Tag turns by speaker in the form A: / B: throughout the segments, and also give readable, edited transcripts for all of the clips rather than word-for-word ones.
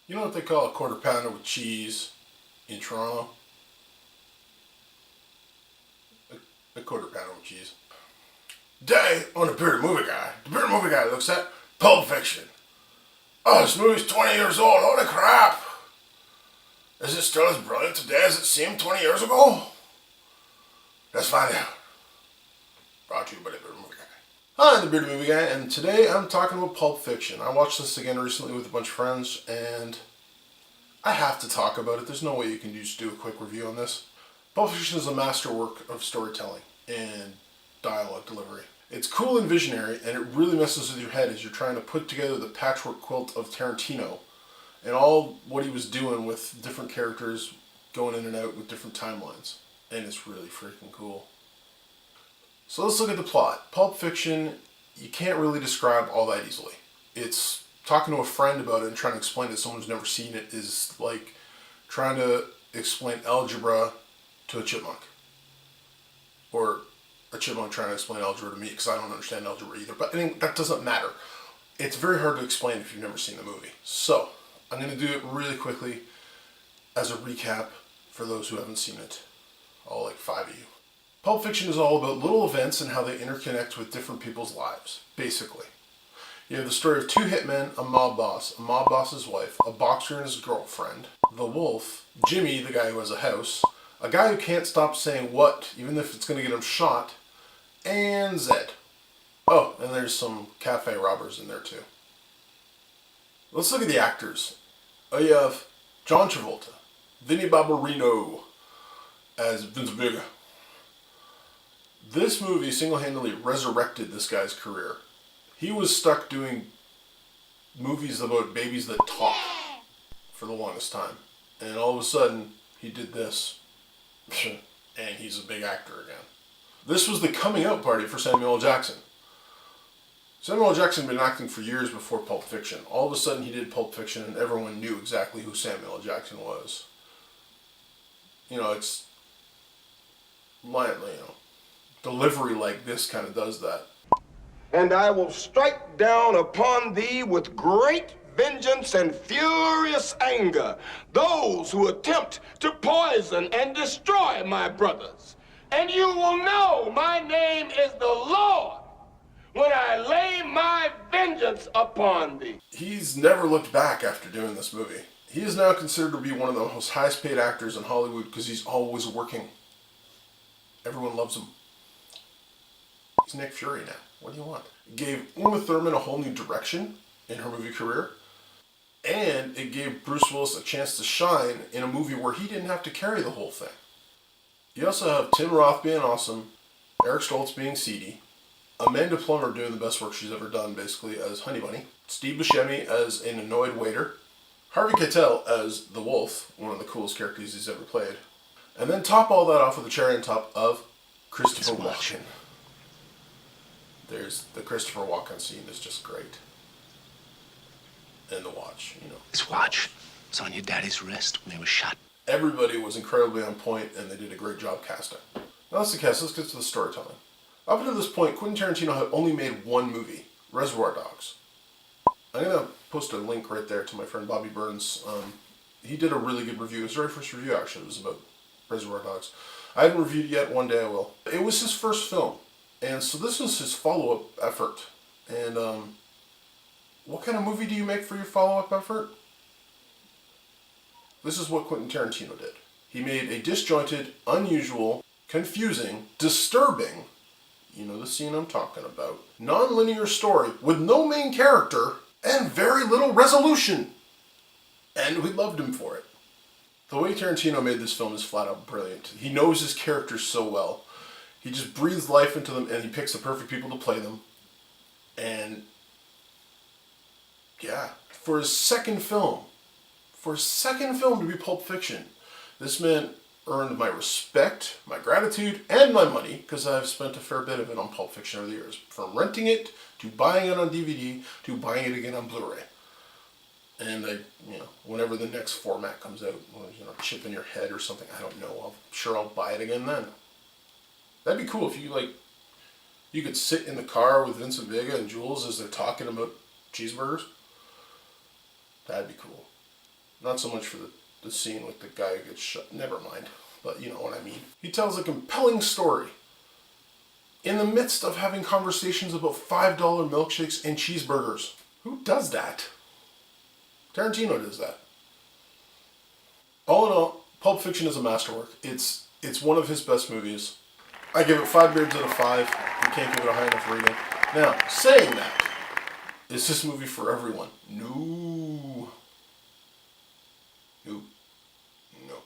A: You know what they call a quarter pounder with cheese in Toronto? A quarter pounder with cheese. Today, on the Bearded Movie Guy, the Bearded Movie Guy looks at Pulp Fiction. Oh, this movie's 20 years old. Holy crap! Is it still as brilliant today as it seemed 20 years ago? Let's find out. Brought to you by the Bearded Movie Guy. Hi, I'm the Bearded Movie Guy, and today I'm talking about Pulp Fiction. I watched this again recently with a bunch of friends, and I have to talk about it. There's no way you can just do a quick review on this. Pulp Fiction is a masterwork of storytelling and dialogue delivery. It's cool and visionary, and it really messes with your head as you're trying to put together the patchwork quilt of Tarantino and all what he was doing with different characters going in and out with different timelines. And it's really freaking cool. So let's look at the plot. Pulp Fiction, you can't really describe all that easily. It's talking to a friend about it and trying to explain it to someone who's never seen it is like trying to explain algebra to a chipmunk. Or a chipmunk trying to explain algebra to me, because I don't understand algebra either. But I mean, that doesn't matter. It's very hard to explain if you've never seen the movie. So, I'm going to do it really quickly as a recap for those who haven't seen it. All like 5 of you. Pulp Fiction is all about little events and how they interconnect with different people's lives, basically. You have the story of two hitmen, a mob boss's wife, a boxer and his girlfriend, the wolf, Jimmy, the guy who has a house, a guy who can't stop saying what, even if it's going to get him shot, and Zed. Oh, and there's some cafe robbers in there too. Let's look at the actors. You have John Travolta, Vinnie Barbarino as Vince Vega. This movie single-handedly resurrected this guy's career. He was stuck doing movies about babies that talk for the longest time. And all of a sudden, he did this. And he's a big actor again. This was the coming out party for Samuel L. Jackson. Samuel L. Jackson had been acting for years before Pulp Fiction. All of a sudden he did Pulp Fiction and everyone knew exactly who Samuel L. Jackson was. You know, it's delivery like this kind of does that.
B: And I will strike down upon thee with great vengeance and furious anger those who attempt to poison and destroy my brothers. And you will know my name is the Lord when I lay my vengeance upon thee.
A: He's never looked back after doing this movie. He is now considered to be one of the most highest paid actors in Hollywood because he's always working. Everyone loves him. He's Nick Fury now. What do you want? It gave Uma Thurman a whole new direction in her movie career. And it gave Bruce Willis a chance to shine in a movie where he didn't have to carry the whole thing. You also have Tim Roth being awesome, Eric Stoltz being seedy, Amanda Plummer doing the best work she's ever done, basically, as Honey Bunny, Steve Buscemi as an annoyed waiter, Harvey Keitel as the Wolf, one of the coolest characters he's ever played, and then top all that off with the cherry on top of Christopher Walken. There's the Christopher Walken scene is just great. And the watch, you know.
C: This watch was on your daddy's wrist when he was shot.
A: Everybody was incredibly on point, and they did a great job casting. Now that's the cast. Let's get to the storytelling. Up until this point, Quentin Tarantino had only made one movie, Reservoir Dogs. I'm going to post a link right there to my friend Bobby Burns. He did a really good review. His very first review, actually, was about Reservoir Dogs. I haven't reviewed it yet. One day I will. It was his first film, and so this was his follow-up effort. And what kind of movie do you make for your follow-up effort? This is what Quentin Tarantino did. He made a disjointed, unusual, confusing, disturbing, you know the scene I'm talking about, non-linear story with no main character and very little resolution. And we loved him for it. The way Tarantino made this film is flat out brilliant. He knows his characters so well. He just breathes life into them and he picks the perfect people to play them. And yeah, for his second film to be Pulp Fiction, this man earned my respect, my gratitude, and my money, because I've spent a fair bit of it on Pulp Fiction over the years. From renting it, to buying it on DVD, to buying it again on Blu-ray. And whenever the next format comes out, Chip in Your Head or something, I don't know, I'll buy it again then. That'd be cool if you could sit in the car with Vincent Vega and Jules as they're talking about cheeseburgers. That'd be cool. Not so much for the scene with the guy who gets shot. Never mind. But you know what I mean. He tells a compelling story in the midst of having conversations about $5 milkshakes and cheeseburgers. Who does that? Tarantino does that. All in all, Pulp Fiction is a masterwork. It's one of his best movies. I give it 5 beards out of 5. You can't give it a high enough rating. Now, saying that, is this movie for everyone? No. No. No.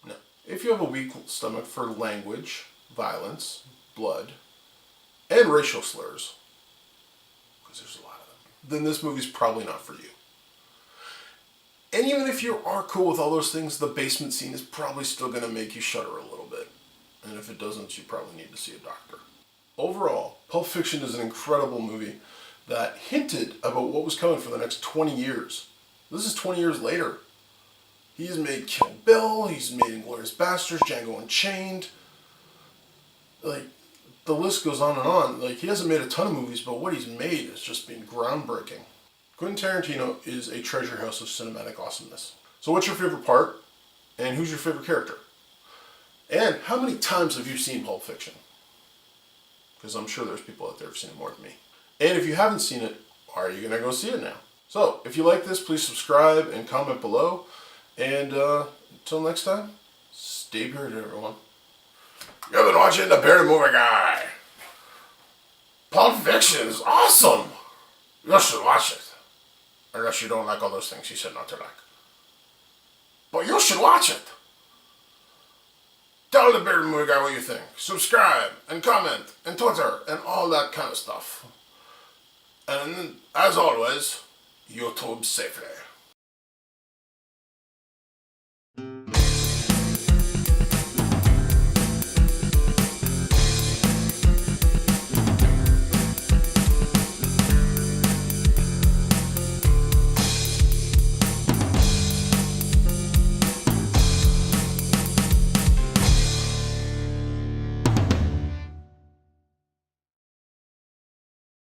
A: No. If you have a weak stomach for language, violence, blood, and racial slurs, because there's a lot of them, then this movie's probably not for you. And even if you are cool with all those things, the basement scene is probably still going to make you shudder a little bit. And if it doesn't, you probably need to see a doctor. Overall, Pulp Fiction is an incredible movie that hinted about what was coming for the next 20 years. This is 20 years later. He's made Kill Bill, he's made Inglourious Basterds, Django Unchained. Like, the list goes on and on. Like, he hasn't made a ton of movies, but what he's made has just been groundbreaking. Quentin Tarantino is a treasure house of cinematic awesomeness. So what's your favorite part? And who's your favorite character? And how many times have you seen Pulp Fiction? Because I'm sure there's people out there who've seen it more than me. And if you haven't seen it, are you going to go see it now? So, if you like this, please subscribe and comment below. And until next time, stay bearded, everyone. You've been watching The Bearded Movie Guy. Pulp Fiction is awesome. You should watch it. Unless you don't like all those things he said not to like. But you should watch it. Tell The Bearded Movie Guy what you think. Subscribe and comment and Twitter and all that kind of stuff. And as always, YouTube safely.